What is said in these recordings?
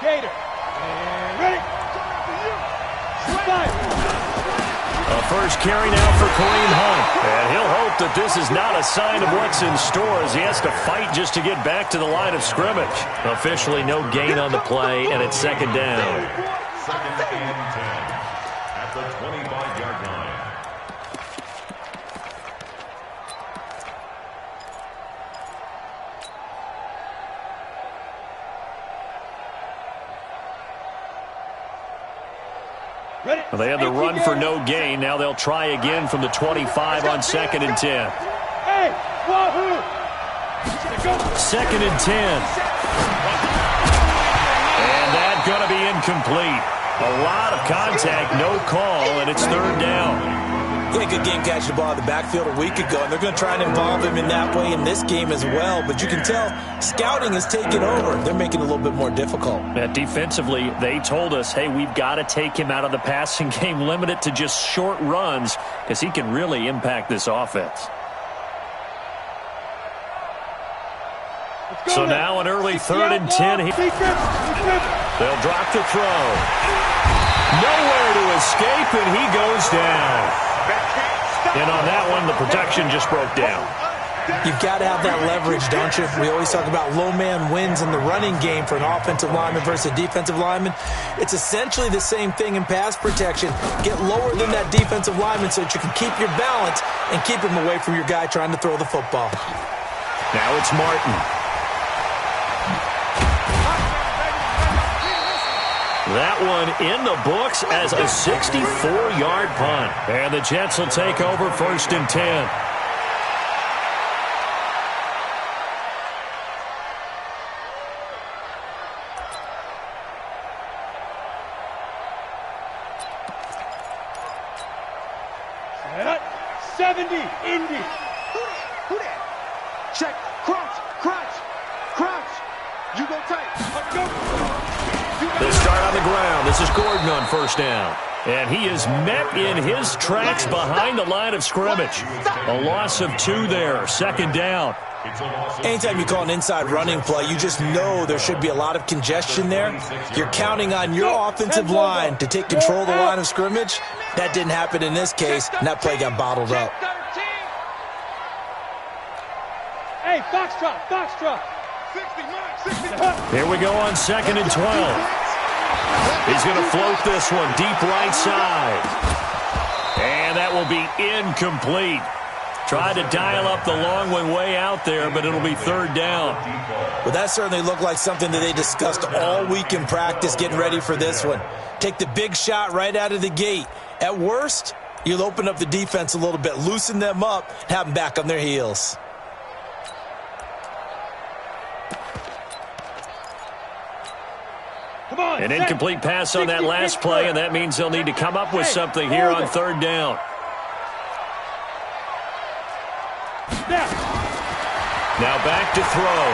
Gator. And ready. A first carry now for Kareem Hunt. And he'll hope that this is not a sign of what's in store as he has to fight just to get back to the line of scrimmage. Officially no gain on the play, and it's second down. Second and 10 at the 25-yard line. Well, they had the run for no gain. Now they'll try again from the 25 on second and 10. Hey, wahoo! Second and 10. And that's going to be incomplete. A lot of contact, no call, and it's third down. Yeah, good game catching the ball in the backfield a week ago, and they're going to try and involve him in that way in this game as well. But you can tell scouting has taken over. They're making it a little bit more difficult. Defensively, they told us, hey, we've got to take him out of the passing game, limit it to just short runs, because he can really impact this offense. So now an early third and 10. They'll drop the throw. Nowhere to escape, and he goes down. And on that one, the protection just broke down. You've got to have that leverage, don't you? We always talk about low man wins in the running game for an offensive lineman versus a defensive lineman. It's essentially the same thing in pass protection. Get lower than that defensive lineman so that you can keep your balance and keep him away from your guy trying to throw the football. Now it's Martin. That one in the books as a 64-yard punt. And the Jets will take over first and 10. Set up. 70, Indy. Who that? Check. Crunch. You go tight. Let's go. They start on the ground. This is Gordon on first down. And he is met in his tracks behind the line of scrimmage. A loss of 2 there. Second down. Anytime you call an inside running play, you just know there should be a lot of congestion there. You're counting on your offensive line to take control of the line of scrimmage. That didn't happen in this case, and that play got bottled up. Hey, Foxtrot. Here we go on second and 12. He's going to float this one deep right side. And that will be incomplete. Tried to dial up the long one way out there, but it'll be third down. Well, that certainly looked like something that they discussed all week in practice getting ready for this one. Take the big shot right out of the gate. At worst, you'll open up the defense a little bit, loosen them up, have them back on their heels. An incomplete pass on that last play, and that means they'll need to come up with something here on third down. Now back to throw.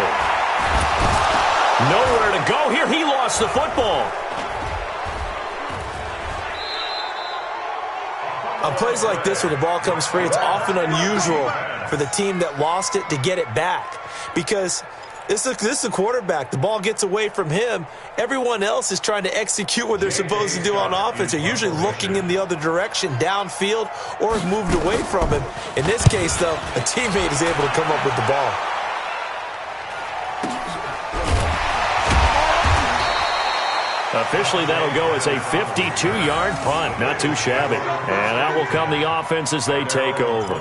Nowhere to go here. He lost the football. On plays like this where the ball comes free, it's often unusual for the team that lost it to get it back because this is the quarterback. The ball gets away from him. Everyone else is trying to execute what they're supposed to do on offense. They're usually looking in the other direction, downfield, or have moved away from him. In this case, though, a teammate is able to come up with the ball. Officially, that'll go as a 52-yard punt. Not too shabby. And out will come the offense as they take over.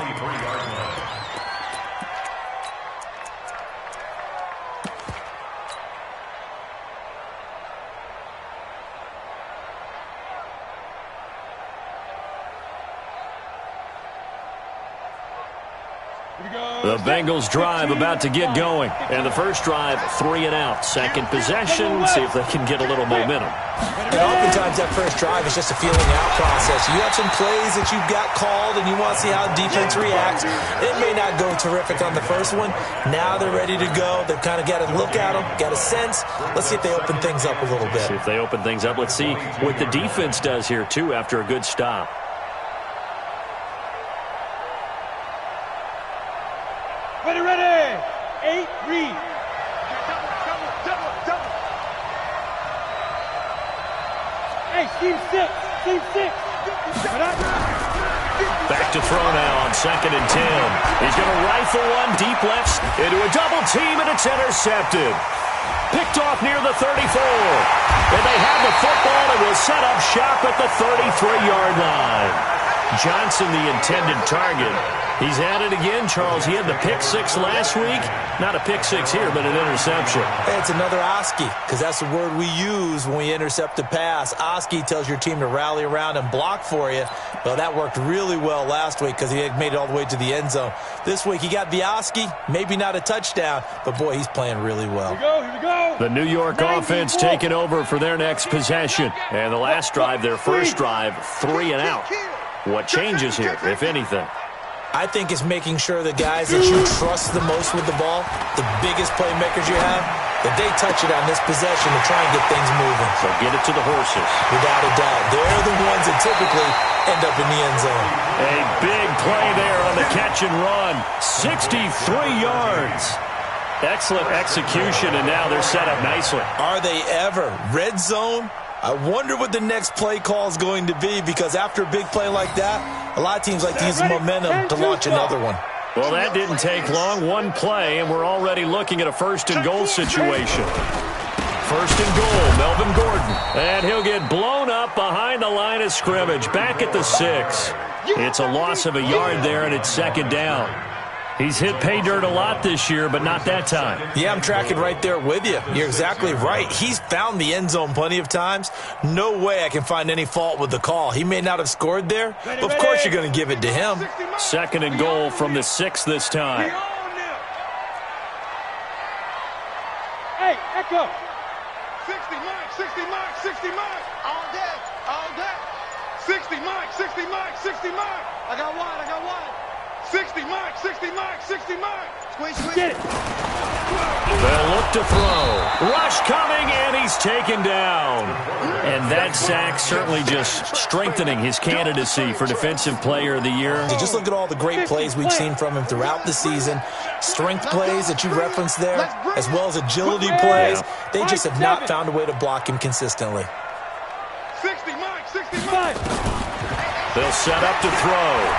The Bengals drive about to get going. And the first drive, 3 and out. Second possession, see if they can get a little momentum. And oftentimes that first drive is just a feeling out process. You have some plays that you've got called and you want to see how defense reacts. It may not go terrific on the first one. Now they're ready to go. They've kind of got to look at them, got a sense. Let's see if they open things up a little bit. See if they open things up. Let's see what the defense does here, too, after a good stop. Ready. 8, read. Hey, team six. Team six. Back to throw now on 2nd and 10. He's going to rifle one deep left into a double team, and it's intercepted. Picked off near the 34. And they have the football and will set up shop at the 33-yard line. Johnson, the intended target. He's at it again, Charles. He had the pick six last week. Not a pick six here, but an interception. Hey, it's another Oski, because that's the word we use when we intercept a pass. Oski tells your team to rally around and block for you. Well, that worked really well last week because he had made it all the way to the end zone. This week, he got the Oski, maybe not a touchdown, but, boy, he's playing really well. Here we go. The New York offense taking over for their next possession. And the last drive, their first drive, 3 and out. What changes here, if anything? I think it's making sure the guys that you trust the most with the ball, the biggest playmakers you have, that they touch it on this possession to try and get things moving. So get it to the horses. Without a doubt. They're the ones that typically end up in the end zone. A big play there on the catch and run. 63 yards. Excellent execution, and now they're set up nicely. Are they ever? Red zone? I wonder what the next play call is going to be, because after a big play like that, a lot of teams like to use the momentum to launch another one. Well, that didn't take long. One play, and we're already looking at a 1st and goal situation. 1st and goal, Melvin Gordon. And he'll get blown up behind the line of scrimmage, back at the 6. It's a loss of a yard there, and it's 2nd down. He's hit pay dirt a lot this year, but not that time. Yeah, I'm tracking right there with you. You're exactly right. He's found the end zone plenty of times. No way I can find any fault with the call. He may not have scored there, but of course you're going to give it to him. 2nd and goal from the 6 this time. Hey, Echo. 60 Mike, 60 Mike, 60 Mike. All day, all day. 60 Mike, 60 Mike, 60 Mike. I got one. 60 Mike, 60 Mike, 60 Mike. Squeeze. Get it. They'll look to throw. Rush coming, and he's taken down. And that sack certainly just strengthening his candidacy for Defensive Player of the Year. Just look at all the great plays we've seen from him throughout the season. Strength plays that you referenced there, as well as agility plays. They just have not found a way to block him consistently. 60 Mike, 60 Mike. They'll set up to throw.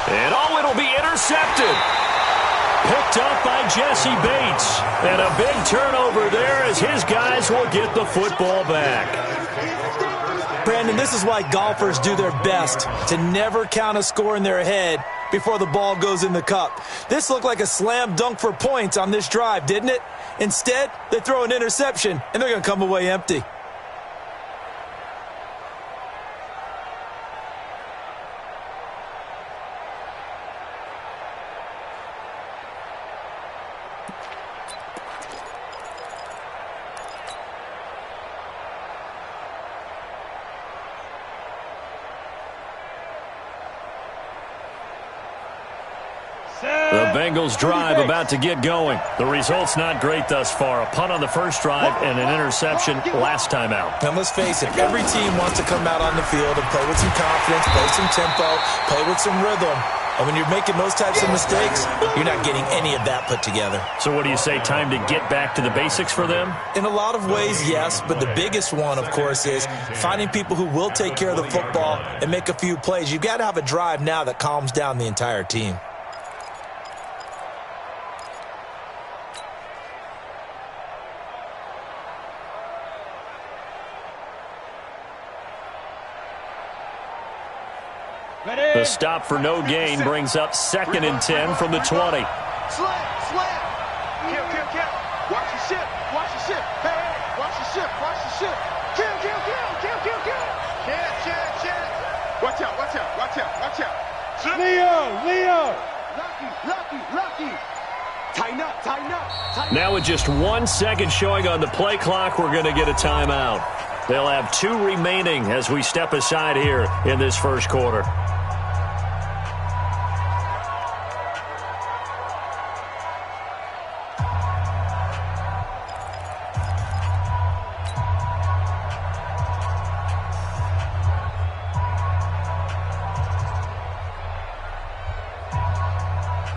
And it'll be intercepted. Picked up by Jesse Bates. And a big turnover there as his guys will get the football back. Brandon, this is why golfers do their best to never count a score in their head before the ball goes in the cup. This looked like a slam dunk for points on this drive, didn't it? Instead, they throw an interception, and they're going to come away empty. The Bengals drive about to get going. The result's not great thus far. A punt on the first drive and an interception last time out. And let's face it, every team wants to come out on the field and play with some confidence, play some tempo, play with some rhythm. And when you're making those types of mistakes, you're not getting any of that put together. So what do you say, time to get back to the basics for them? In a lot of ways, yes, but the biggest one, of course, is finding people who will take care of the football and make a few plays. You've got to have a drive now that calms down the entire team. The stop for no gain brings up 2nd and 10 from the 20. Slam. Kill. Watch the ship. Hey, watch the ship. Kill. Shit. Watch out. Leo. Lucky. Tighten up. Now with just 1 second showing on the play clock, we're going to get a timeout. They'll have 2 remaining as we step aside here in this first quarter.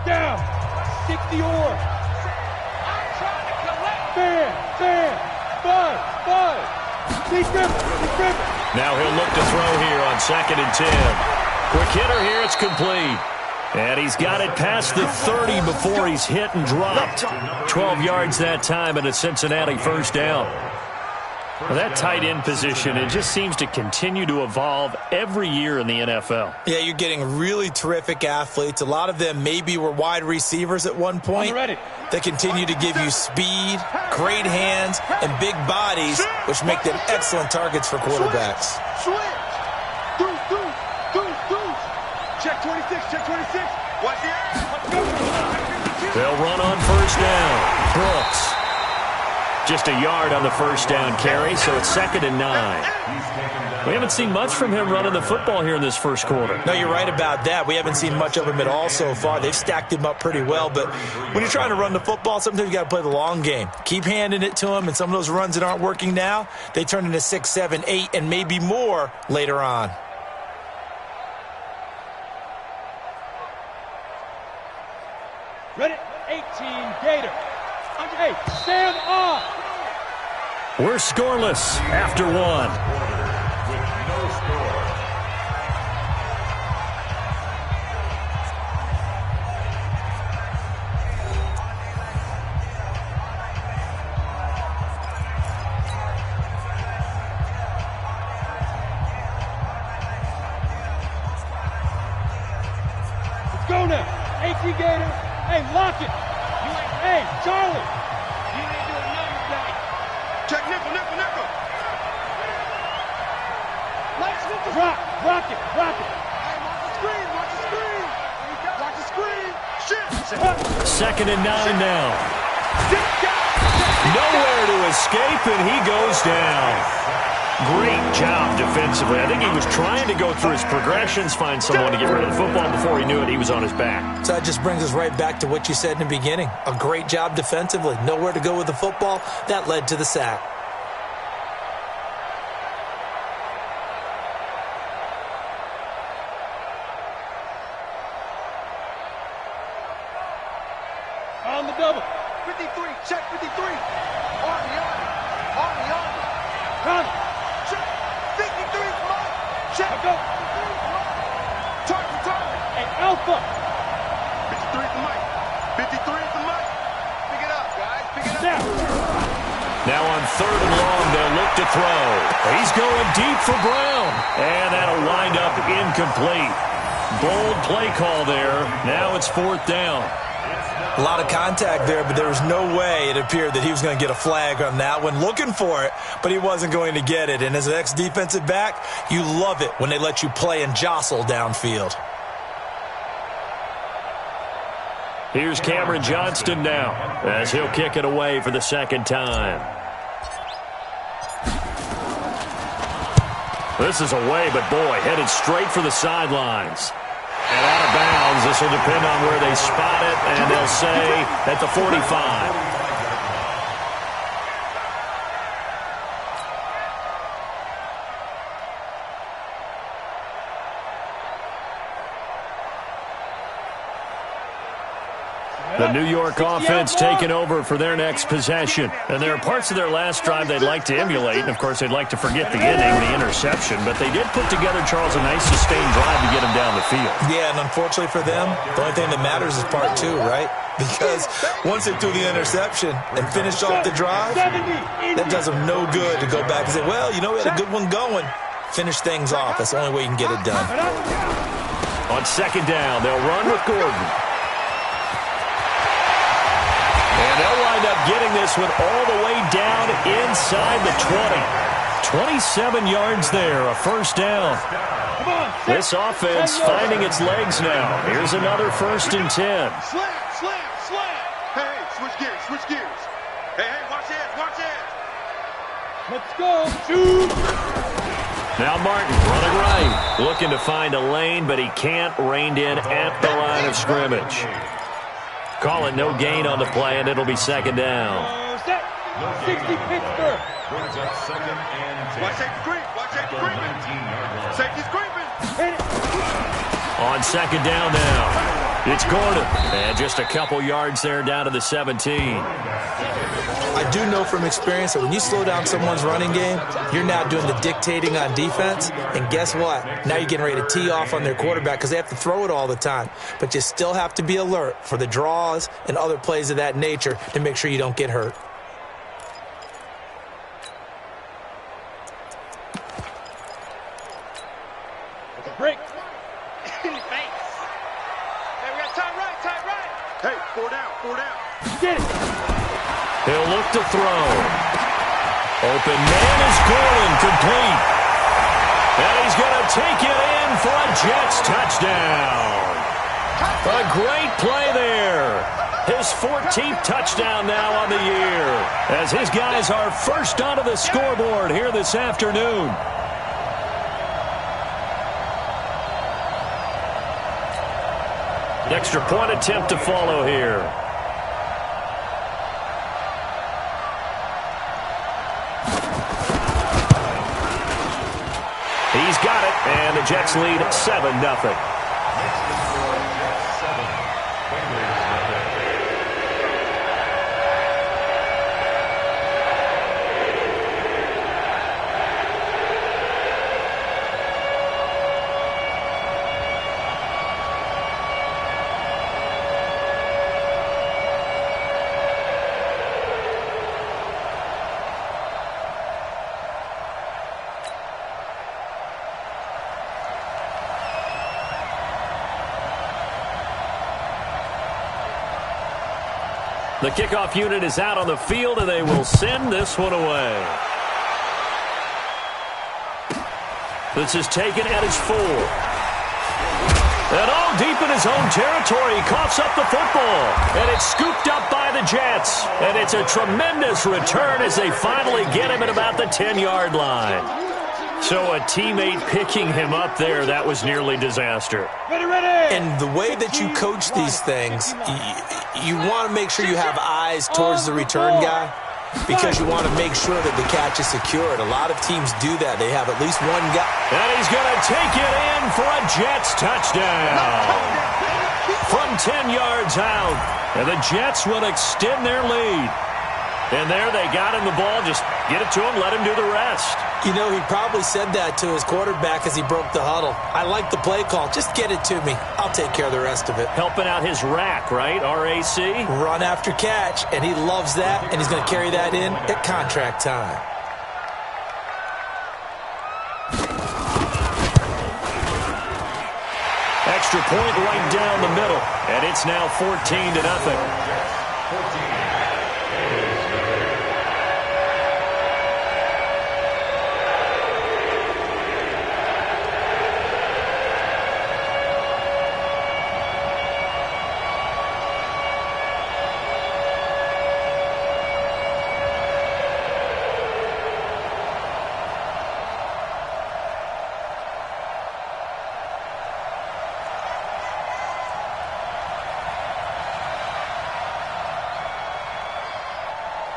Down. 60 or. I'm trying to collect. Fair. 5. Now he'll look to throw here on 2nd and 10. Quick hitter here, it's complete. And he's got it past the 30 before he's hit and dropped. 12 yards that time and a Cincinnati first down. Well, that tight end position, it just seems to continue to evolve every year in the NFL. Yeah, you're getting really terrific athletes. A lot of them maybe were wide receivers at one point. They continue to give you speed, great hands, and big bodies, which make them excellent targets for quarterbacks. Check 26, check 26. Watch the air. They'll run on first down. Brooks. Just a yard on the first down carry, so it's 2nd and 9. We haven't seen much from him running the football here in this first quarter. No, you're right about that. We haven't seen much of him at all so far. They've stacked him up pretty well, but when you're trying to run the football, sometimes you got to play the long game. Keep handing it to him, and some of those runs that aren't working now, they turn into 6, 7, 8, and maybe more later on. Ready? 18, Gator. Hey, stand off. We're scoreless after one. With no score. Let's go now. 18, Gator. Hey, lock it. Hey, Charlie. You ain't doing nothing today. Check nickel, nickel, nickel. Rock it. Hey, watch the screen, watch the screen. Watch the screen. Shit. 2nd and 9 now. Nowhere to escape, and he goes down. Great job defensively. I think he was trying to go through his progressions, find someone to get rid of the football. Before he knew it, he was on his back. So that just brings us right back to what you said in the beginning. A great job defensively. Nowhere to go with the football. That led to the sack. On the double. 53, check 53. Army. Connie. Check. 53 is mine. Check. Go. Target. Hey, Alpha. 53 is the mic. 53 is the mic. Pick it up, guys. Pick it up. Now. Now on 3rd and long, they'll look to throw. He's going deep for Brown. And that'll wind up incomplete. Bold play call there. Now it's 4th down. A lot of contact there, but there was no way it appeared that he was going to get a flag on that one. Looking for it, but he wasn't going to get it. And as an ex-defensive back, you love it when they let you play and jostle downfield. Here's Cameron Johnston now as he'll kick it away for the 2nd time. This is away, but boy, headed straight for the sidelines. And out of bounds. This will depend on where they spot it, and they'll say at the 45. The New York offense taking over for their next possession. And there are parts of their last drive they'd like to emulate. And, of course, they'd like to forget the inning, the interception. But they did put together, Charles, a nice sustained drive to get them down the field. Yeah, and unfortunately for them, the only thing that matters is part 2, right? Because once they threw the interception and finished off the drive, that does them no good to go back and say, well, you know, we had a good one going. Finish things off. That's the only way you can get it done. On 2nd down, they'll run with Gordon. And they'll wind up getting this one all the way down inside the 20. 27 yards there, a first down. This offense finding its legs now. Here's another 1st and 10. Slam. Hey, switch gears. Hey, watch it. Let's go. Shoot. Now Martin running right. Looking to find a lane, but he can't. Reined in at the line of scrimmage. Call it no gain on the play, and it'll be 2nd down. Set. 60 Pittsburgh. Brings up 2nd and 10. Watch safety creep. Safety's creeping. On 2nd down now. It's Gordon. And just a couple yards there down to the 17. I do know from experience that when you slow down someone's running game, you're now doing the dictating on defense. And guess what? Now you're getting ready to tee off on their quarterback because they have to throw it all the time. But you still have to be alert for the draws and other plays of that nature to make sure you don't get hurt. Break. Hey, 4 down. Get it. He'll look to throw. Open man is Gordon, complete. And he's going to take it in for a Jets touchdown. A great play there. His 14th touchdown now on the year, as his guys are first onto the scoreboard here this afternoon. Extra point attempt to follow here. He's got it, and the Jets lead 7-0. The kickoff unit is out on the field, and they will send this one away. This is taken at his 4. And all deep in his own territory, he coughs up the football. And it's scooped up by the Jets. And it's a tremendous return as they finally get him at about the 10-yard line. So a teammate picking him up there, that was nearly disaster. And the way that you coach these things, you want to make sure you have eyes towards the return guy because you want to make sure that the catch is secured. A lot of teams do that. They have at least one guy. And he's going to take it in for a Jets touchdown. From 10 yards out. And the Jets will extend their lead. And there they got him the ball. Just get it to him, let him do the rest. You know, he probably said that to his quarterback as he broke the huddle. I like the play call. Just get it to me. I'll take care of the rest of it. Helping out his rack, right? R-A-C? Run after catch, and he loves that, and he's going to carry that in at contract time. Extra point right down the middle, and it's now 14-0.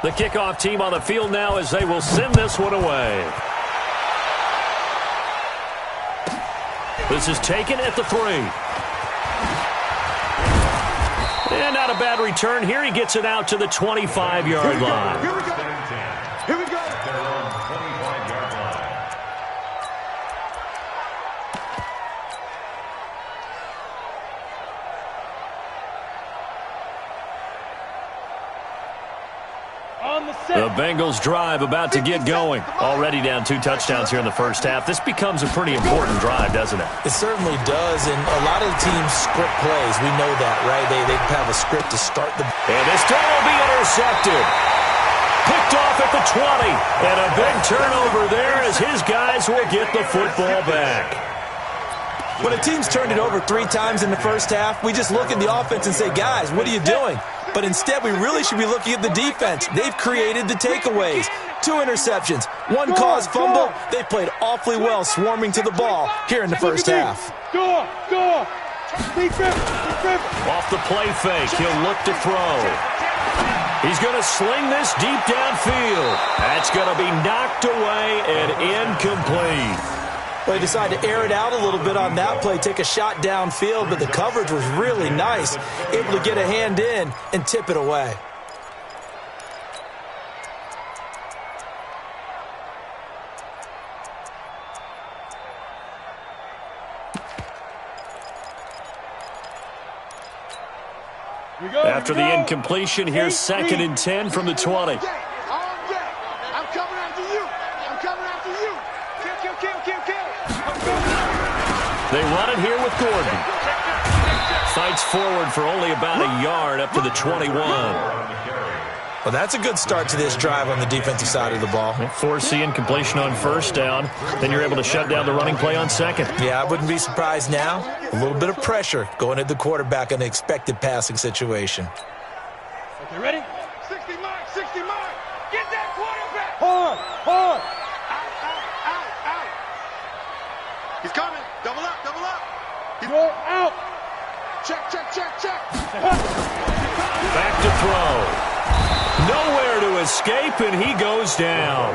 The kickoff team on the field now as they will send this one away. This is taken at the 3. And not a bad return here. He gets it out to the 25-yard line. Here we go. Here we go. They're on 25-yard line. The Bengals drive about to get going. Already down 2 touchdowns here in the first half. This becomes a pretty important drive, doesn't it? It certainly does, and a lot of teams script plays. We know that, right? They have a script to start the... And this time will be intercepted. Picked off at the 20. And a big turnover there as his guys will get the football back. When a team's turned it over 3 times in the first half, we just look at the offense and say, guys, what are you doing? But instead, we really should be looking at the defense. They've created the takeaways. 2 interceptions, 1 caused fumble. They played awfully well swarming to the ball here in the first half. Go. Off the play fake, he'll look to throw. He's going to sling this deep downfield. That's going to be knocked away and incomplete. Well, Well, he decided to air it out a little bit on that play, take a shot downfield, but the coverage was really nice, able to get a hand in and tip it away. After the incompletion, here's 2nd and 10 from the 20. I'm coming after you. I'm coming after you. Kill. They run it here with Gordon. Fights forward for only about a yard up to the 21. Well, that's a good start to this drive on the defensive side of the ball. Force the incompletion on 1st down. Then you're able to shut down the running play on 2nd. Yeah, I wouldn't be surprised now. A little bit of pressure going at the quarterback in an expected passing situation. Okay, ready? 60 mark. Get that quarterback. Hard. Out. He's coming. Double up. Go out. Check. Back to throw. Nowhere to escape, and he goes down.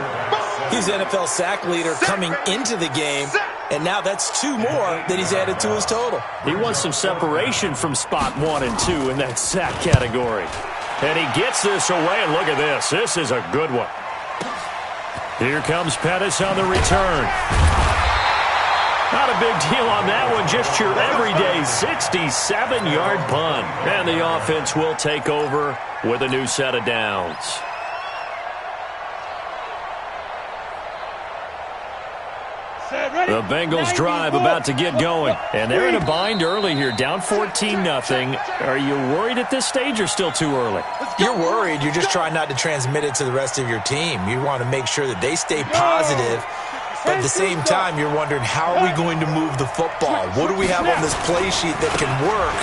He's NFL sack leader coming into the game, and now that's 2 more that he's added to his total. He wants some separation from spot 1 and 2 in that sack category. And he gets this away, and look at this. This is a good one. Here comes Pettis on the return. Not a big deal on that one, just your everyday 67-yard punt. And the offense will take over with a new set of downs. The Bengals drive about to get going. And they're in a bind early here, down 14-0. Are you worried at this stage or still too early? You're worried. You're just trying not to transmit it to the rest of your team. You want to make sure that they stay positive. But at the same time, you're wondering, how are we going to move the football? What do we have on this play sheet that can work?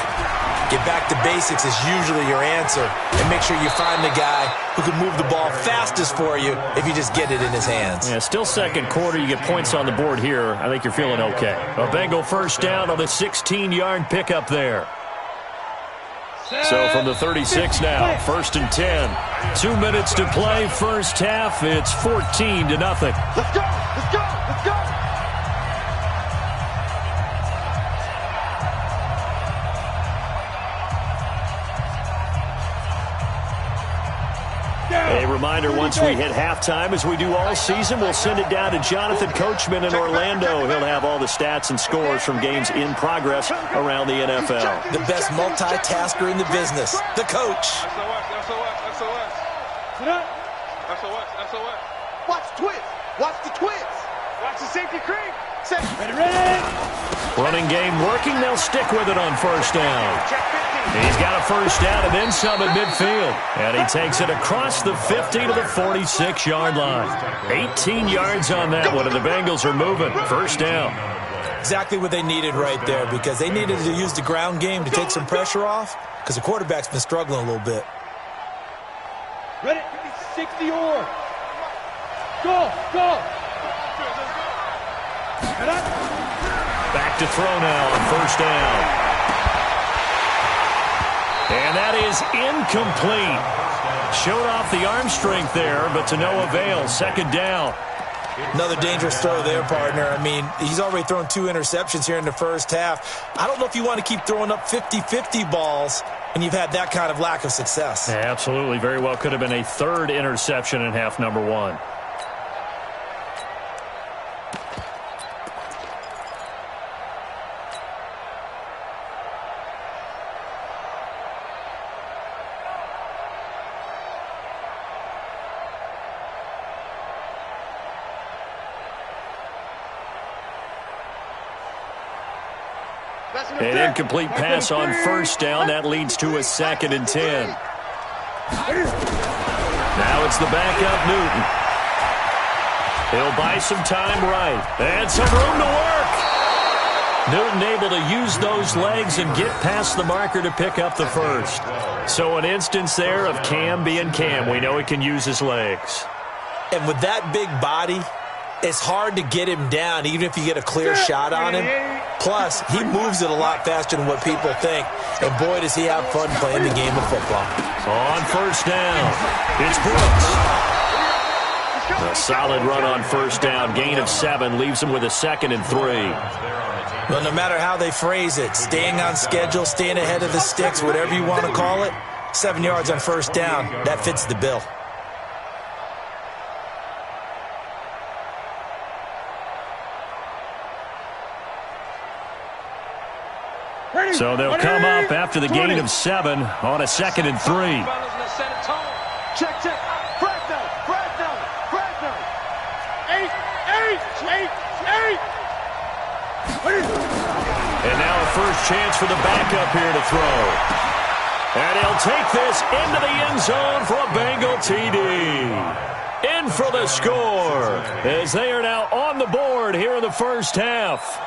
Get back to basics is usually your answer. And make sure you find the guy who can move the ball fastest for you if you just get it in his hands. Yeah, still 2nd quarter. You get points on the board here. I think you're feeling okay. A Bengal 1st down on the 16-yard pickup there. So from the 36 now, 1st and 10. 2 minutes to play, 1st half. It's 14-0. Let's go. A reminder, once we hit halftime, as we do all season, we'll send it down to Jonathan Coachman in Orlando. He'll have all the stats and scores from games in progress around the NFL. The best multitasker in the business, the coach. SOS. Watch the twist. Watch the safety creep. Ready. Running game working. They'll stick with it on 1st down. He's got a 1st down and then some at midfield. And he takes it across the 50 to the 46-yard line. 18 yards on that one, and the Bengals are moving. 1st down. Exactly what they needed right there, because they needed to use the ground game to take some pressure off, because the quarterback's been struggling a little bit. Ready. 60 or. Go. Back to throw now on 1st down. And that is incomplete. Showed off the arm strength there, but to no avail. 2nd down. Another dangerous throw there, partner. I mean, he's already thrown 2 interceptions here in the 1st half. I don't know if you want to keep throwing up 50-50 balls when you've had that kind of lack of success. Yeah, absolutely. Very well could have been a 3rd interception in half number 1. An incomplete pass on 1st down. That leads to a 2nd and 10. Now it's the backup, Newton. He'll buy some time right. And some room to work. Newton able to use those legs and get past the marker to pick up the 1st. So an instance there of Cam being Cam. We know he can use his legs. And with that big body, it's hard to get him down, even if you get a clear shot on him. Plus, he moves it a lot faster than what people think. And boy, does he have fun playing the game of football. On 1st down, it's Brooks. A solid run on first down. Gain of 7 leaves them with a 2nd and 3. Well, no matter how they phrase it, staying on schedule, staying ahead of the sticks, whatever you want to call it, 7 yards on first down, that fits the bill. So they'll come up after the gain of 7 on a 2nd and 3. Check. Fresno. 8. And now a first chance for the backup here to throw. And he'll take this into the end zone for a Bengal TD. In for the score as they are now on the board here in the first half.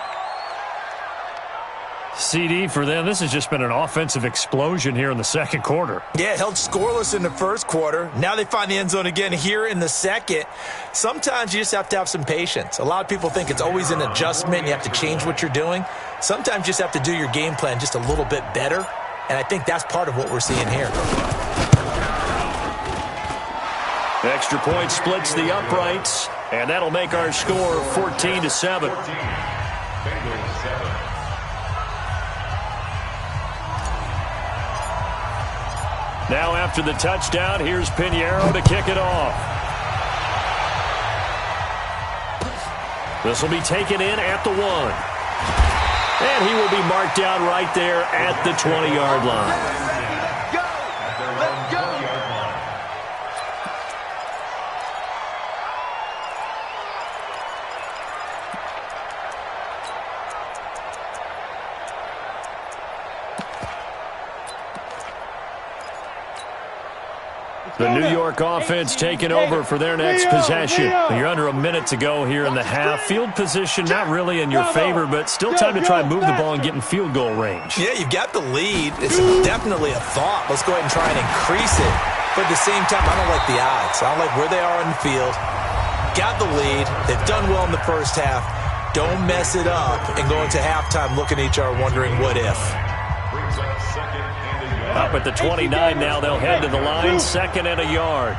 CD for them, this has just been an offensive explosion here in the second quarter. Yeah, held scoreless in the first quarter. Now they find the end zone again here in the second. Sometimes you just have to have some patience. A lot of people think it's always an adjustment. You have to change what you're doing. Sometimes you just have to do your game plan just a little bit better, and I think that's part of what we're seeing here. Extra point splits the uprights, and that'll make our score 14-7. Now after the touchdown, here's Pinheiro to kick it off. This will be taken in at the 1. And he will be marked down right there at the 20-yard line. The New York offense taking over for their next possession. You're under a minute to go here in the half. Field position not really in your favor, but still time to try and move the ball and get in field goal range. Yeah, you've got the lead. It's definitely a thought. Let's go ahead and try and increase it. But at the same time, I don't like the odds. I don't like where they are on the field. Got the lead. They've done well in the first half. Don't mess it up and go into halftime looking at each other wondering what if. Up at the 29 now, they'll head to the line, 2nd and a yard.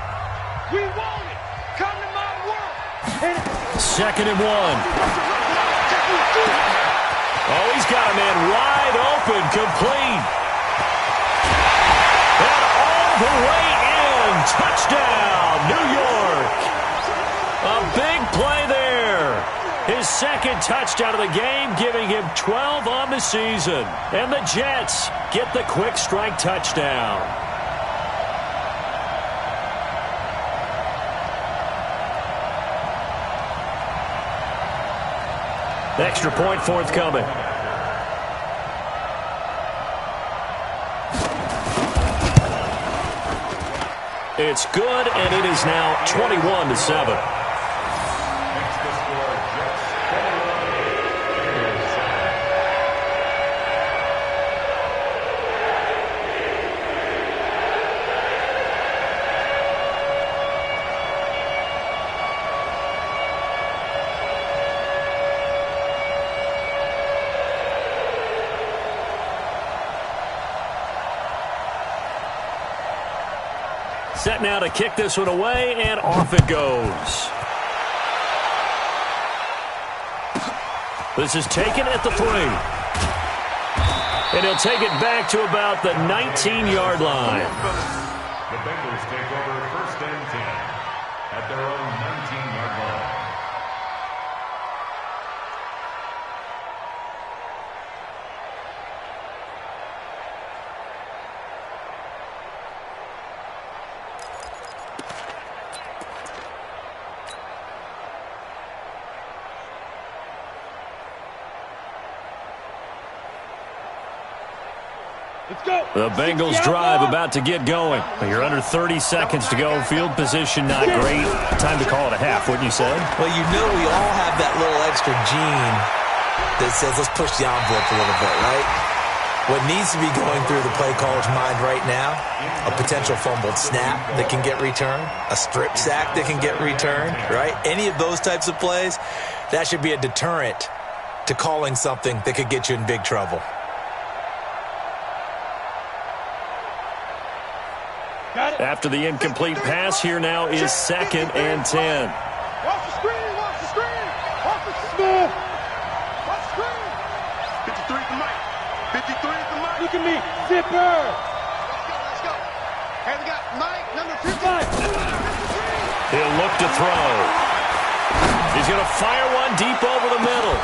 We want it. Come to my world. 2nd and 1. Oh, he's got a man wide open, complete. And all the way in. Touchdown, New York. A big play there. His 2nd touchdown of the game, giving him 12 on the season. And the Jets get the quick strike touchdown. Extra point forthcoming. It's good, and it is now 21-7. Set now to kick this one away, and off it goes. This is taken at the 3. And he'll take it back to about the 19-yard line. The Bengals take over 1st and 10 at their own 19-yard line. The Bengals drive about to get going. You're under 30 seconds to go. Field position not great. Time to call it a half, wouldn't you say? Well, you know we all have that little extra gene that says let's push the envelope a little bit, right? What needs to be going through the play caller's mind right now, a potential fumbled snap that can get returned, a strip sack that can get returned, right? Any of those types of plays, that should be a deterrent to calling something that could get you in big trouble. Got it. After the incomplete pass, here now is 2nd and 10. Watch the screen, watch the screen. Watch the screen. Watch the screen. 53 at the mic. 53 at the mic. Look at me, zipper. Let's go. Hey, we got Mike, number 55. He'll look to throw. He's going to fire one deep over the middle.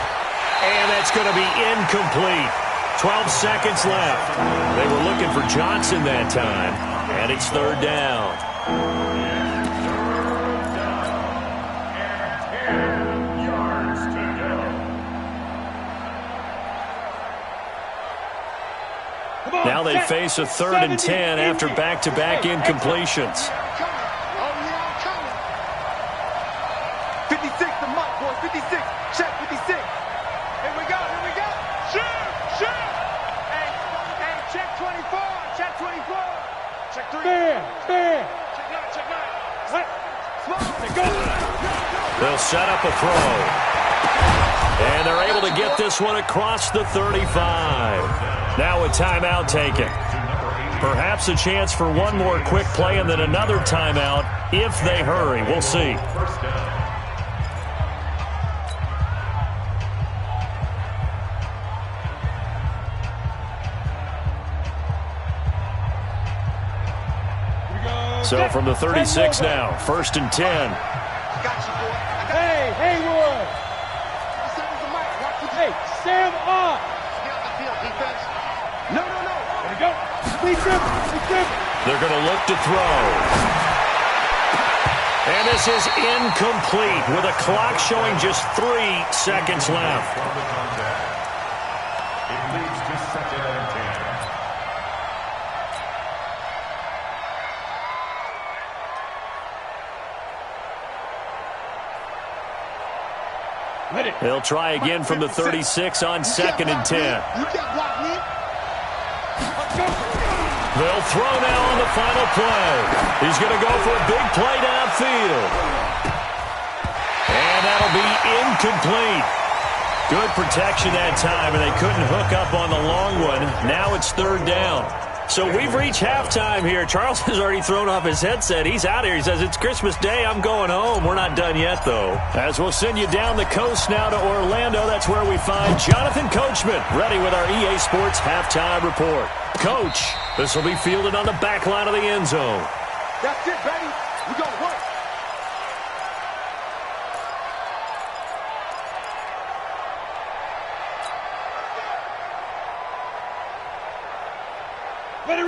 And that's going to be incomplete. 12 seconds left. They were looking for Johnson that time. And it's 3rd down. Now they face a 3rd and 10 after back-to-back incompletions. 56, the mark, boys. 56. Check 56. Here we go. Shoot. Hey, check 24. Check 24. Check 3. Fair. Check 9. What? Small. They'll set up a throw. And they're able to get this one across the 35. Now a timeout taken. Perhaps a chance for one more quick play and then another timeout if they hurry. We'll see. So from the 36 now, 1st and 10. Hey, Haywood. Hey, Sam off. No. There we go. Please trip. They're going to look to throw. And this is incomplete with a clock showing just 3 seconds left. It leads to 2nd and 10. They'll try again from the 36 on 2nd and 10. You can't block me. They'll throw now on the final play. He's going to go for a big play downfield. And that'll be incomplete. Good protection that time, and they couldn't hook up on the long one. Now it's 3rd down. So we've reached halftime here. Charles has already thrown off his headset. He's out here. He says, it's Christmas Day. I'm going home. We're not done yet, though. As we'll send you down the coast now to Orlando, that's where we find Jonathan Coachman, ready with our EA Sports halftime report. Coach, this will be fielded on the back line of the end zone. That's it, baby. We going to work.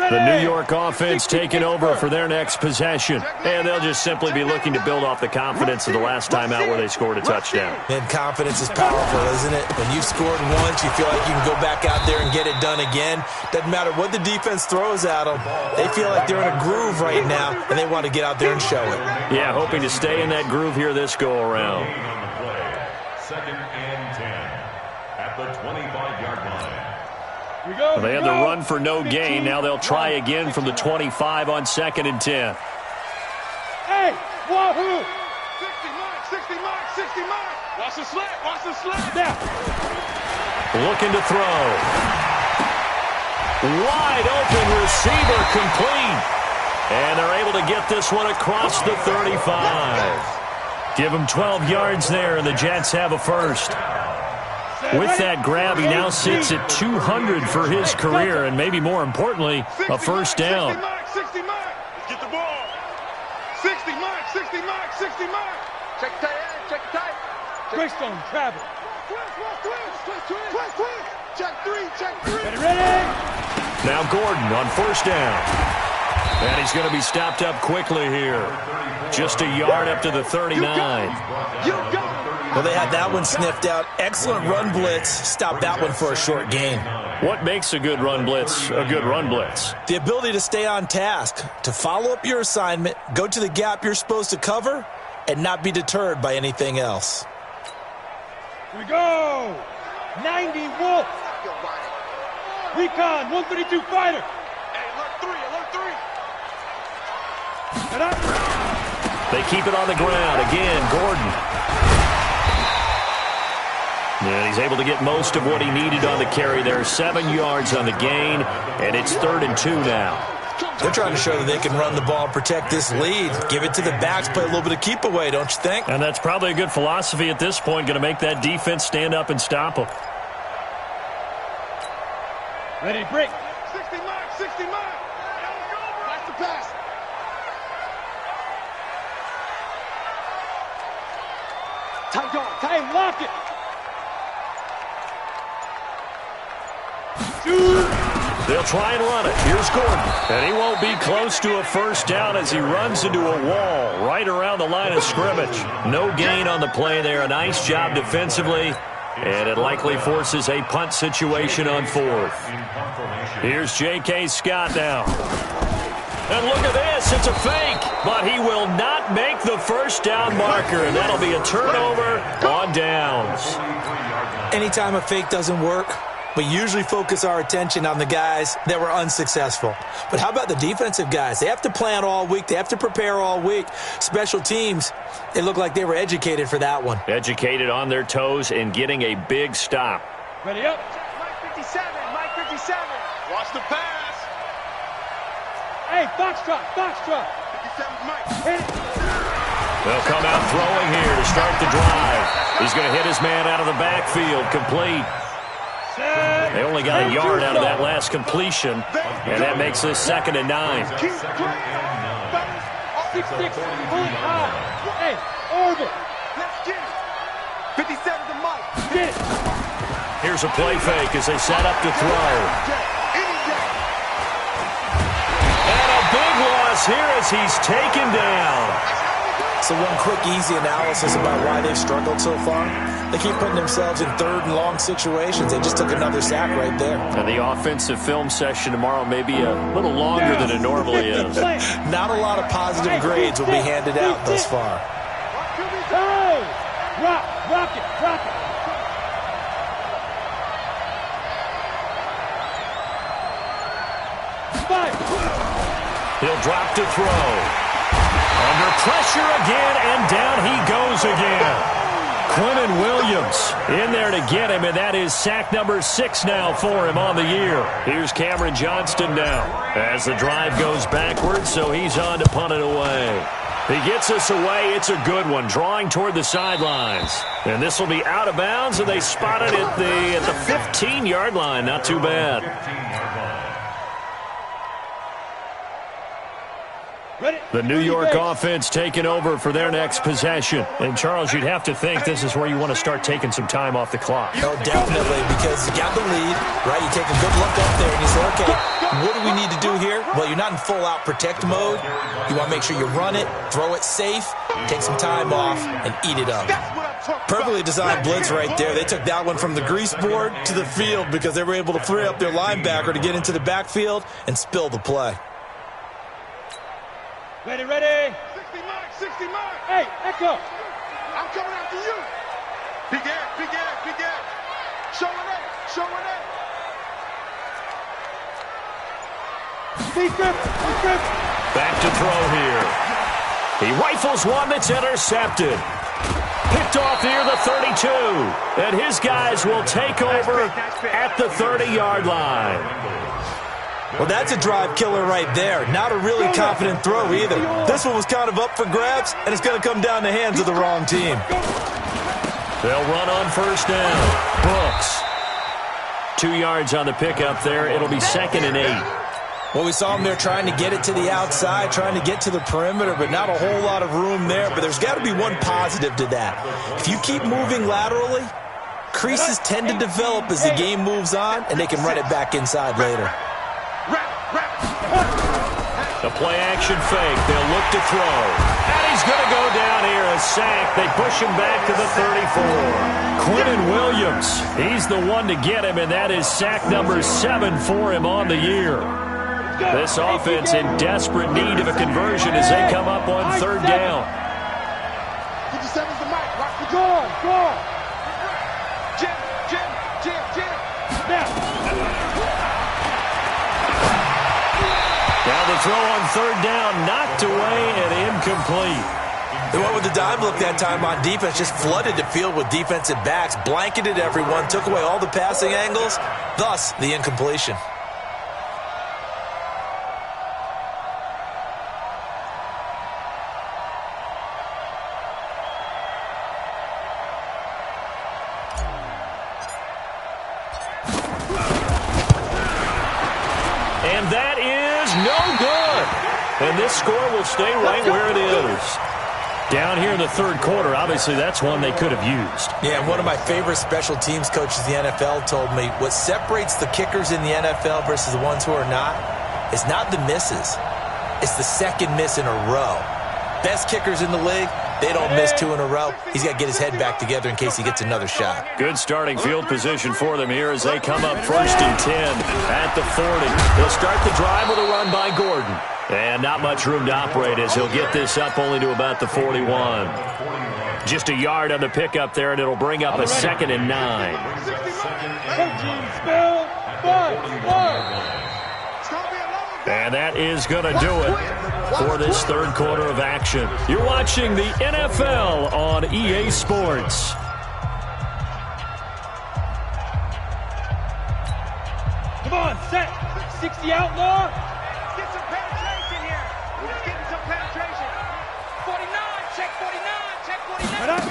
The New York offense taking over for their next possession. And they'll just simply be looking to build off the confidence of the last time out where they scored a touchdown. And confidence is powerful, isn't it? When you've scored once, you feel like you can go back out there and get it done again. Doesn't matter what the defense throws at them. They feel like they're in a groove right now, and they want to get out there and show it. Yeah, hoping to stay in that groove here this go-around. 2nd and 10 at the 25-yard line. They had the run for no gain. Now they'll try again from the 25 on 2nd and 10. Hey, wahoo! 60 mark. Watch the slant. Now. Looking to throw. Wide open receiver complete. And they're able to get this one across the 35. Give them 12 yards there, and the Jets have a first. With that grab, he now sits at 200 for his career, and maybe more importantly, a first down. 60 mark. Get the ball. 60 mark. Check tight. Greystone, travel. Twist. Check three. Ready? Now Gordon on first down. And he's going to be stopped up quickly here. Just a yard up to the 39. You got it. Well, they had that one sniffed out. Excellent run blitz. Stopped that one for a short gain. What makes a good run blitz a good run blitz? The ability to stay on task, to follow up your assignment, go to the gap you're supposed to cover, and not be deterred by anything else. Here we go. 90 Wolf. Recon, 132 fighter. Hey, alert three. Get up. They keep it on the ground. Again, Gordon. And he's able to get most of what he needed on the carry there. 7 yards on the gain, and it's 3rd and 2 now. They're trying to show that they can run the ball and protect this lead. Give it to the backs, play a little bit of keep away, don't you think? And that's probably a good philosophy at this point, going to make that defense stand up and stop them. Ready to break. 60 mark, 60 mark. Pass the pass. Tight dog. Tight, lock it. They'll try and run it. Here's Gordon. And he won't be close to a first down as he runs into a wall right around the line of scrimmage. No gain on the play there. A nice job defensively. And it likely forces a punt situation on fourth. Here's J.K. Scott now. And look at this. It's a fake. But he will not make the first down marker. And that'll be a turnover on downs. Anytime a fake doesn't work, we usually focus our attention on the guys that were unsuccessful. But how about the defensive guys? They have to plan all week. They have to prepare all week. Special teams, it looked like they were educated for that one. Educated on their toes and getting a big stop. Ready up. Mike 57, Mike 57. Watch the pass. Hey, foxtrot, foxtrot. 57, Mike. Hit it. They'll come out throwing here to start the drive. He's going to hit his man out of the backfield, complete. They only got a yard out of that last completion, and that makes this 2nd and 9. 6-6, pull it high. Hey, orbit. Let's get it. 57 to Mike. Get it. Here's a play fake as they set up to throw. And a big loss here as he's taken down. So one quick, easy analysis about why they've struggled so far. They keep putting themselves in 3rd and long situations. They just took another sack right there. And the offensive film session tomorrow may be a little longer than it normally is. Not a lot of positive grades will be handed out thus far. Hey, rock it, rock it. He'll drop to throw. Under pressure again, and down he goes again. Quinnen Williams in there to get him, and that is sack number 6 now for him on the year. Here's Cameron Johnston now as the drive goes backwards, so he's on to punt it away. He gets us away. It's a good one, drawing toward the sidelines. And this will be out of bounds, and they spot it at the 15-yard line. Not too bad. The New York offense taking over for their next possession. And, Charles, you'd have to think this is where you want to start taking some time off the clock. Oh, definitely, because you got the lead, right? You take a good look up there and you say, okay, what do we need to do here? Well, you're not in full-out protect mode. You want to make sure you run it, throw it safe, take some time off, and eat it up. Perfectly designed blitz right there. They took that one from the grease board to the field because they were able to free up their linebacker to get into the backfield and spill the play. Ready, ready. 60 mark, 60 mark. Hey, Echo. I'm coming after you. Big air, big air, big air. Showing up, showing up. Back to throw here. He rifles one that's intercepted. Picked off near the 32. And his guys will take over at the 30-yard line. Well, that's a drive killer right there. Not a really confident throw either. This one was kind of up for grabs, and it's going to come down the hands of the wrong team. They'll run on first down. Brooks. 2 yards on the pickup there. It'll be 2nd and 8. Well, we saw them there trying to get it to the outside, trying to get to the perimeter, but not a whole lot of room there. But there's got to be one positive to that. If you keep moving laterally, creases tend to develop as the game moves on, and they can run it back inside later. The play-action fake. They'll look to throw. And he's going to go down here. A sack. They push him back to the 34. Quinnen Williams. He's the one to get him, and that is sack number 7 for him on the year. This offense in desperate need of a conversion as they come up on 3rd down. 57's the mic. Rock the Go on, go on. Jim. Now. Down the throw on 3rd down, knocked away and incomplete. They went with the dime look that time on defense, just flooded the field with defensive backs, blanketed everyone, took away all the passing angles, thus the incompletion. And that is no good. And this score will stay right where it is. Down here in the third quarter, obviously that's one they could have used. Yeah, and one of my favorite special teams coaches in the NFL told me what separates the kickers in the NFL versus the ones who are not is not the misses. It's the second miss in a row. Best kickers in the league, they don't miss 2 in a row. He's got to get his head back together in case he gets another shot. Good starting field position for them here as they come up 1st and 10 at the 40. They'll start the drive with a run by Gordon. And not much room to operate as he'll get this up only to about the 41. Just a yard on the pickup there, and it'll bring up a 2nd and 9. And that is going to do it for this third quarter of action. You're watching the NFL on EA Sports. Come on, set. 60 outlaw. Get some penetration here. We're just getting some penetration. 49, check 49, check 49. Right up.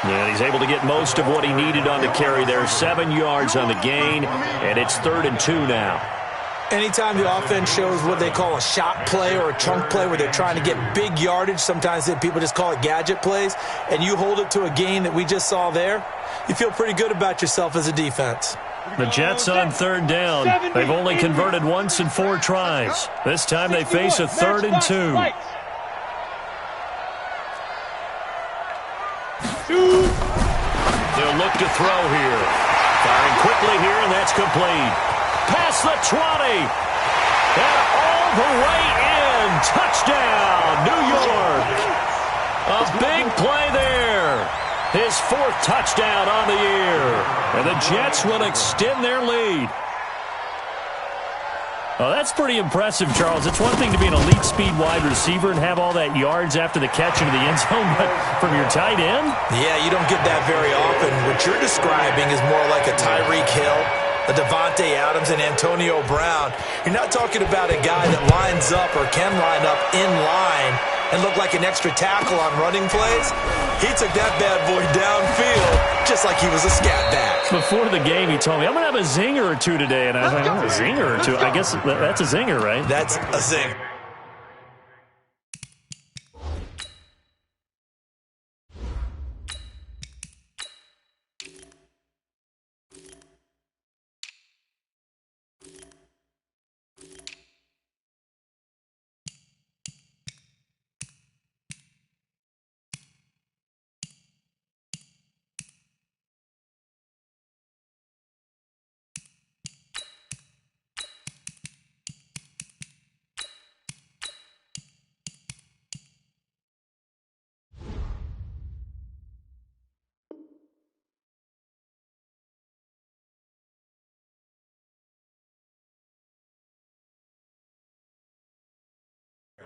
And he's able to get most of what he needed on the carry there. 7 yards on the gain, and it's 3rd and 2 now. Anytime the offense shows what they call a shot play or a chunk play where they're trying to get big yardage, sometimes people just call it gadget plays, and you hold it to a gain that we just saw there, you feel pretty good about yourself as a defense. The Jets on 3rd down. They've only converted once in 4 tries. This time they face a 3rd and 2. They'll look to throw here. Firing quickly here, and that's complete. Past the 20. And all the way in. Touchdown, New York. A big play there. His 4th touchdown on the year. And the Jets will extend their lead. Oh, that's pretty impressive, Charles. It's one thing to be an elite speed wide receiver and have all that yards after the catch into the end zone, but from your tight end? Yeah, you don't get that very often. What you're describing is more like a Tyreek Hill, a Devontae Adams, and Antonio Brown. You're not talking about a guy that lines up or can line up in line and look like an extra tackle on running plays. He took that bad boy downfield just like he was a scat back. Before the game, he told me, I'm going to have a zinger or two today. And I was like, oh, a zinger or two? I guess that's a zinger, right? That's a zinger.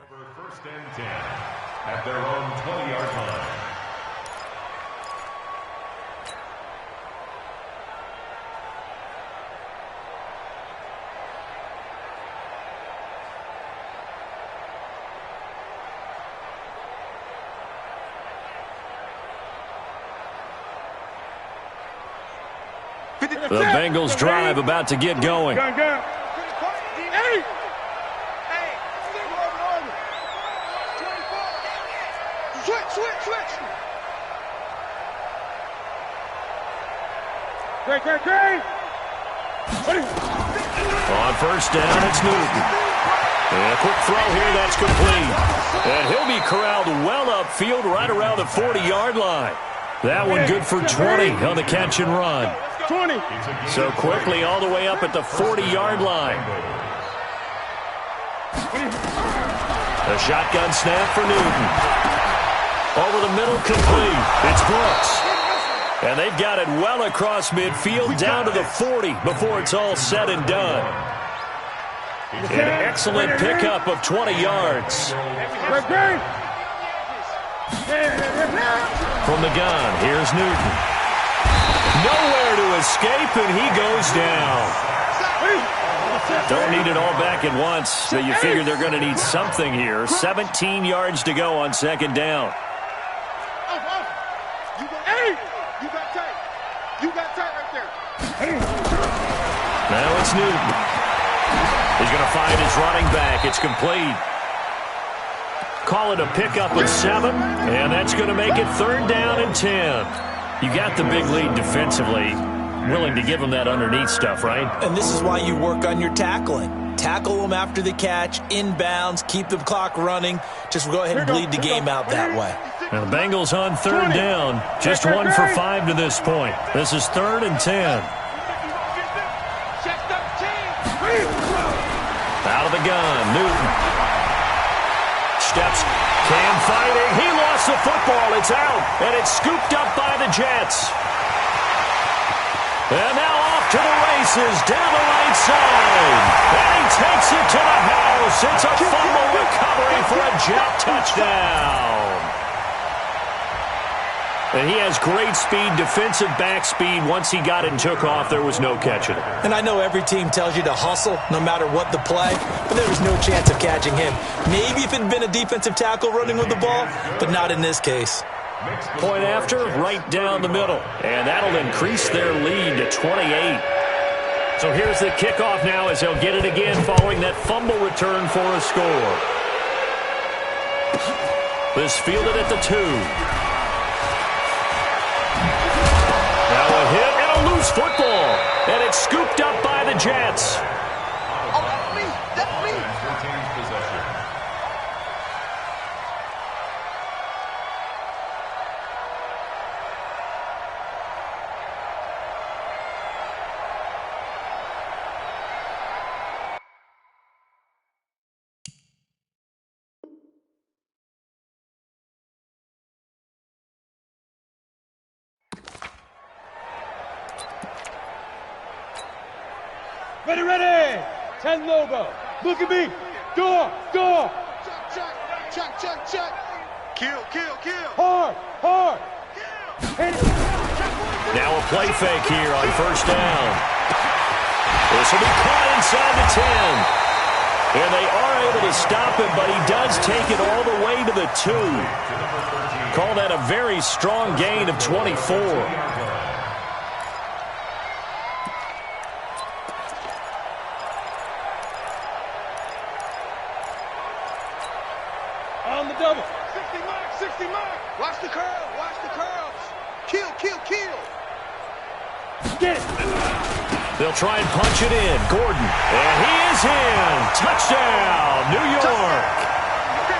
Over 1st and 10 at their own 20-yard line. The Bengals drive about to get going. Hey! Switch! Great. On 1st down, it's Newton. And a quick throw here, that's complete. And he'll be corralled well upfield right around the 40-yard line. That one good for 20 on the catch and run. 20. So quickly all the way up at the 40-yard line. A shotgun snap for Newton. Over the middle, complete. It's Brooks. And they've got it well across midfield, down to the 40 before it's all said and done. An excellent pickup of 20 yards. From the gun, here's Newton. Nowhere to escape, and he goes down. Don't need it all back at once, so you figure they're going to need something here. 17 yards to go on 2nd down. You got tight right there. Now it's Newton. He's going to find his running back. It's complete. Call it a pickup of 7, and that's going to make it 3rd down and 10. You got the big lead defensively. Willing to give them that underneath stuff, right? And this is why you work on your tackling. Tackle them after the catch, inbounds, keep the clock running. Just go ahead and bleed the game out that way. Now the Bengals on 3rd down. Just 1 for 5 to this point. This is 3rd and 10. Out of the gun, Newton. Steps, Cam fighting. He lost the football. It's out, and it's scooped up by the Jets. And now off to the races, down the right side. And he takes it to the house. It's a fumble recovery for a Jet touchdown. And he has great speed, defensive back speed. Once he got it and took off, there was no catching it. And I know every team tells you to hustle no matter what the play, but there was no chance of catching him. Maybe if it had been a defensive tackle running with the ball, but not in this case. Point after, right down the middle. And that'll increase their lead to 28. So here's the kickoff now as they'll get it again following that fumble return for a score. This fielded at the 2. Now a hit and a loose football. And it's scooped up by the Jets. Oh, that's me. That's me. Retains possession. Ready, ready. 10 Lobo. Look at me. Door. Check. Kill. Hard. Hit it. Now a play fake here on 1st down. This will be caught inside the 10. And they are able to stop him, but he does take it all the way to the 2. Call that a very strong gain of 24. On the double. 60 mark. Watch the curls. Kill. Get it. They'll try and punch it in. Gordon. And he is in. Touchdown, New York.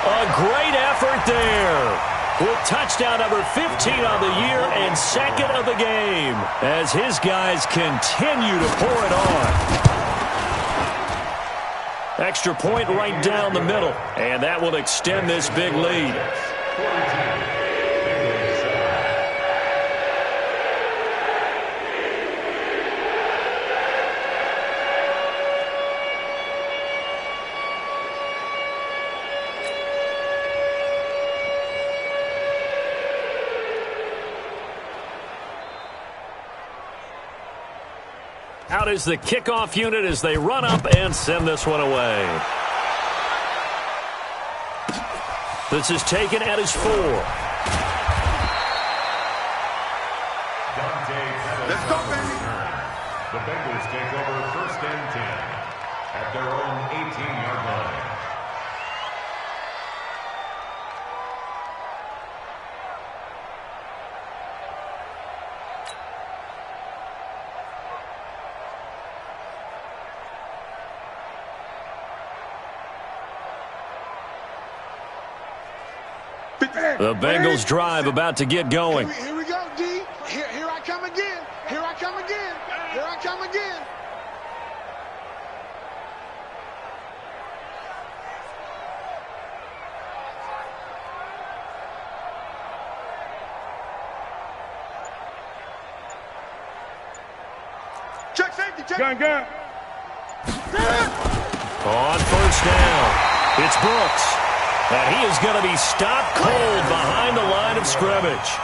A great effort there. With touchdown number 15 on the year and 2nd of the game. As his guys continue to pour it on. Extra point right down the middle. And that will extend this big lead. Out is the kickoff unit as they run up and send this one away. This is taken at his 4. Let's go, baby. The Bengals take over 1st and 10 at their own 18-yard line. The Bengals drive about to get going. Here we go, D. Here I come again. Check safety. Gun. On 1st down, it's Brooks. And he is going to be stopped cold behind the line of scrimmage.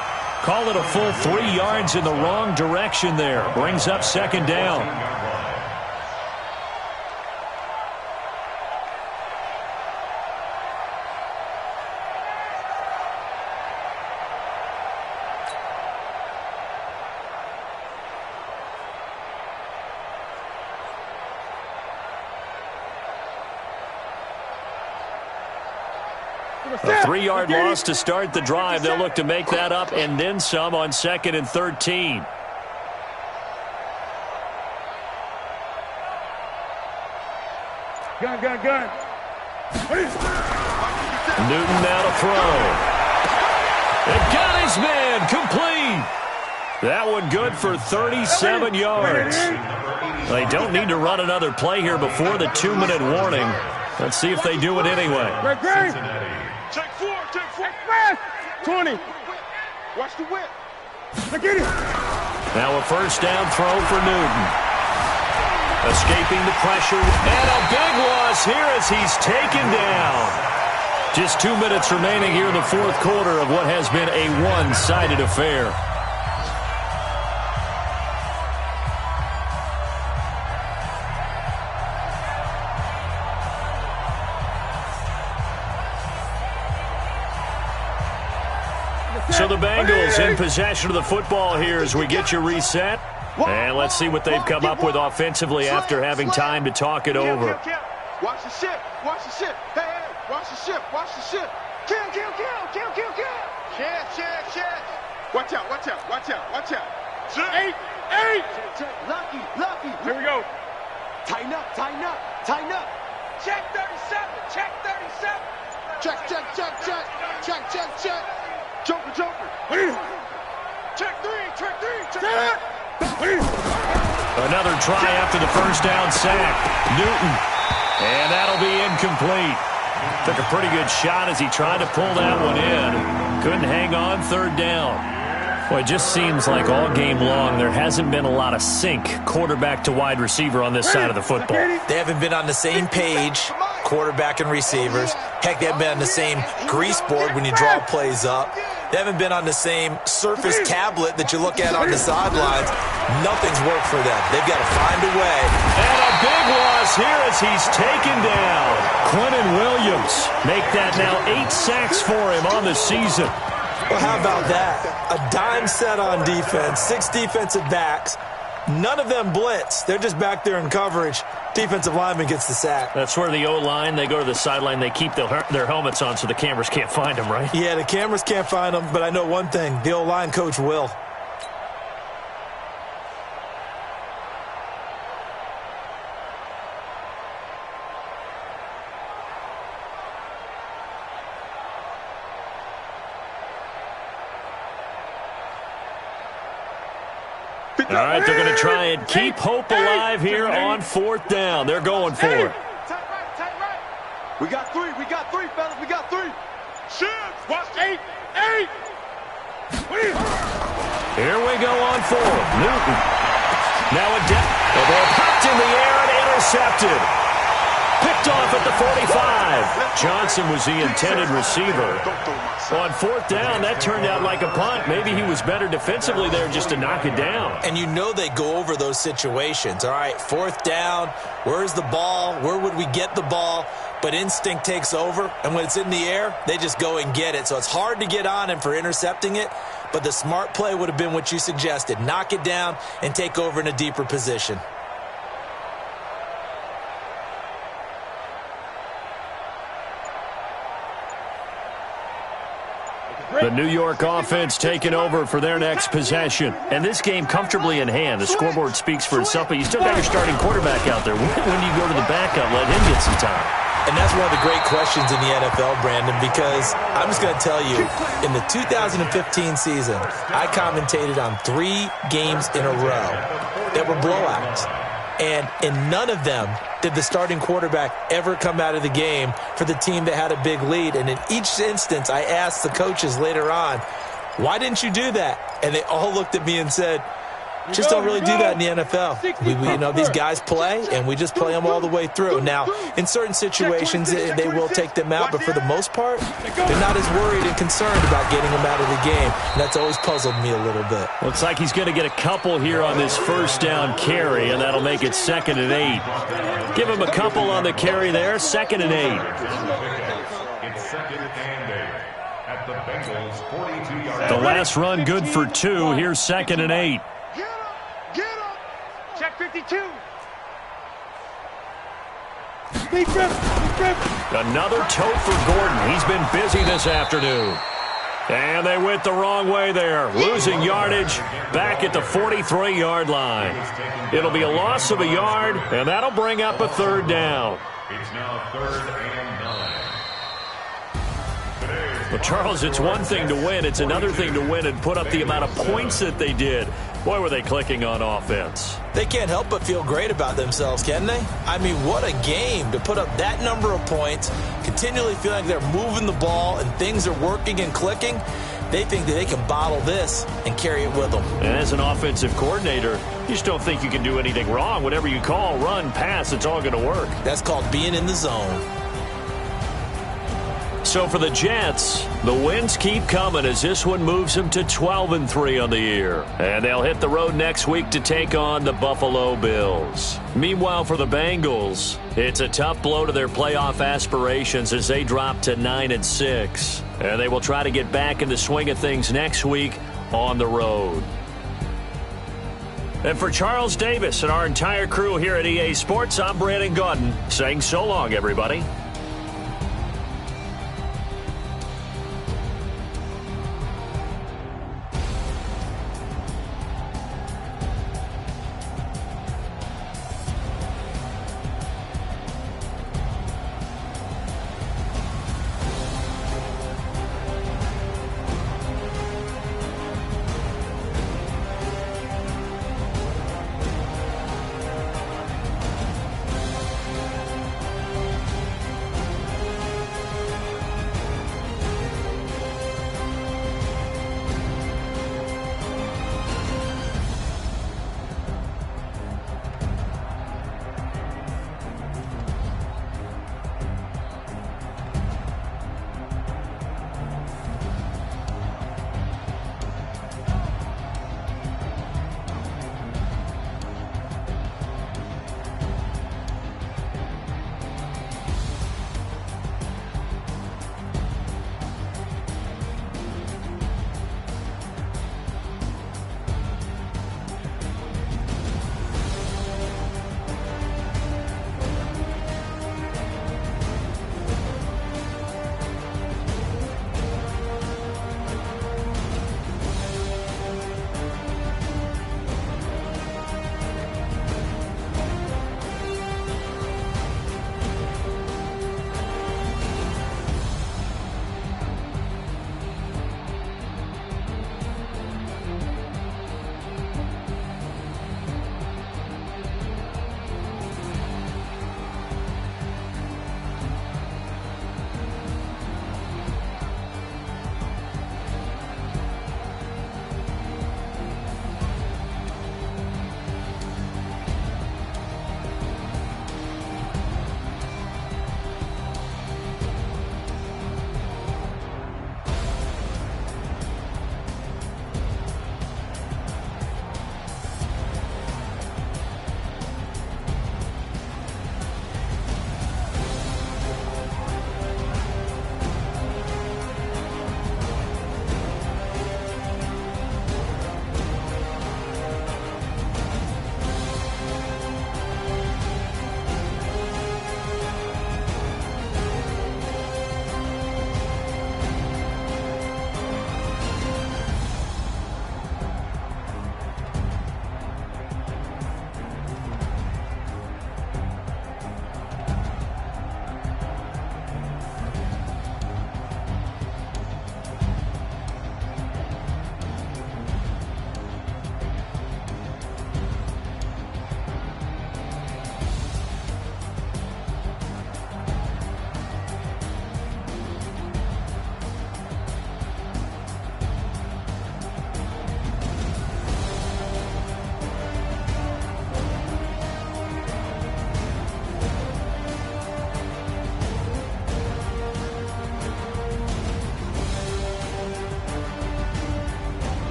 Call it a full 3 yards in the wrong direction there. Brings up 2nd down. A 3-yard loss to start the drive. They'll look to make that up and then some on 2nd and 13. Gun. Newton now to throw. It got his man complete. That one good for 37 yards. They don't need to run another play here before the 2-minute warning. Let's see if they do it anyway. Check 4. 20. Watch the whip. Get it. Now a first down throw for Newton. Escaping the pressure. And a big loss here as he's taken down. Just 2 minutes remaining here in the fourth quarter of what has been a one-sided affair. So the Bengals in possession of the football here as we get you reset. And let's see what they've come up with offensively after having time to talk it over. Watch the ship. Hey, watch the ship. Kill. Check. Watch out. Eight. Lucky. Here we go. Tighten up. Check 37. Check 37. Check. Joker. Check 3. Another try after the first down sack. Newton. And that'll be incomplete. Took a pretty good shot as he tried to pull that one in. Couldn't hang on, 3rd down. Well, it just seems like all game long there hasn't been a lot of sync quarterback to wide receiver on this side of the football. They haven't been on the same page, quarterback and receivers. Heck, they haven't been on the same grease board when you draw plays up. They haven't been on the same Surface tablet that you look at on the sidelines. Nothing's worked for them. They've got to find a way. And a big loss here as he's taken down. Quentin Williams make that now 8 sacks for him on the season. Well, how about that? A dime set on defense, 6 defensive backs. None of them blitz. They're just back there in coverage. Defensive lineman gets the sack. That's where the O-line, they go to the sideline, they keep their helmets on so the cameras can't find them, right? Yeah, the cameras can't find them, but I know one thing. The O-line coach will. All right, they're going to try and keep hope alive here on 4th down. They're going for it. Tight right. We got 3, fellas. We got 3. Shit. Watch 8. Here we go on 4th. Newton. Now a the ball popped in the air and intercepted. Picked off at the 45. Johnson was the intended receiver. On 4th down, that turned out like a punt. Maybe he was better defensively there just to knock it down. And you know they go over those situations. All right, 4th down, where's the ball? Where would we get the ball? But instinct takes over, and when it's in the air, they just go and get it. So it's hard to get on him for intercepting it, but the smart play would have been what you suggested. Knock it down and take over in a deeper position. The New York offense taking over for their next possession. And this game comfortably in hand. The scoreboard speaks for itself, but you still got your starting quarterback out there. When do you go to the backup, let him get some time? And that's one of the great questions in the NFL, Brandon, because I'm just going to tell you, in the 2015 season, I commentated on 3 games in a row that were blowouts. And in none of them did the starting quarterback ever come out of the game for the team that had a big lead. And in each instance, I asked the coaches later on, why didn't you do that? And they all looked at me and said, just don't really do that in the NFL. You know, these guys play, and we just play them all the way through. Now, in certain situations, they will take them out, but for the most part, they're not as worried and concerned about getting them out of the game. And that's always puzzled me a little bit. Looks like he's going to get a couple here on this first down carry, and that'll make it 2nd and 8. Give him a couple on the carry there, 2nd and 8. It's 2nd and 8 at the Bengals 42-yard The last run good for 2. Here's 2nd and 8. Check 52. Be driven. Another tote for Gordon. He's been busy this afternoon. And they went the wrong way there, losing yardage back at the 43-yard line. It'll be a loss of a yard, and that'll bring up a third down. It's now 3rd and 9. Well, Charles, it's one thing to win. It's another thing to win and put up the amount of points that they did. Boy, were they clicking on offense. They can't help but feel great about themselves, can they? I mean, what a game to put up that number of points, continually feeling like they're moving the ball and things are working and clicking. They think that they can bottle this and carry it with them. And as an offensive coordinator, you just don't think you can do anything wrong. Whatever you call, run, pass, it's all going to work. That's called being in the zone. So for the Jets, the wins keep coming as this one moves them to 12-3 on the year. And they'll hit the road next week to take on the Buffalo Bills. Meanwhile, for the Bengals, it's a tough blow to their playoff aspirations as they drop to 9-6. And they will try to get back in the swing of things next week on the road. And for Charles Davis and our entire crew here at EA Sports, I'm Brandon Gaudin saying so long, everybody.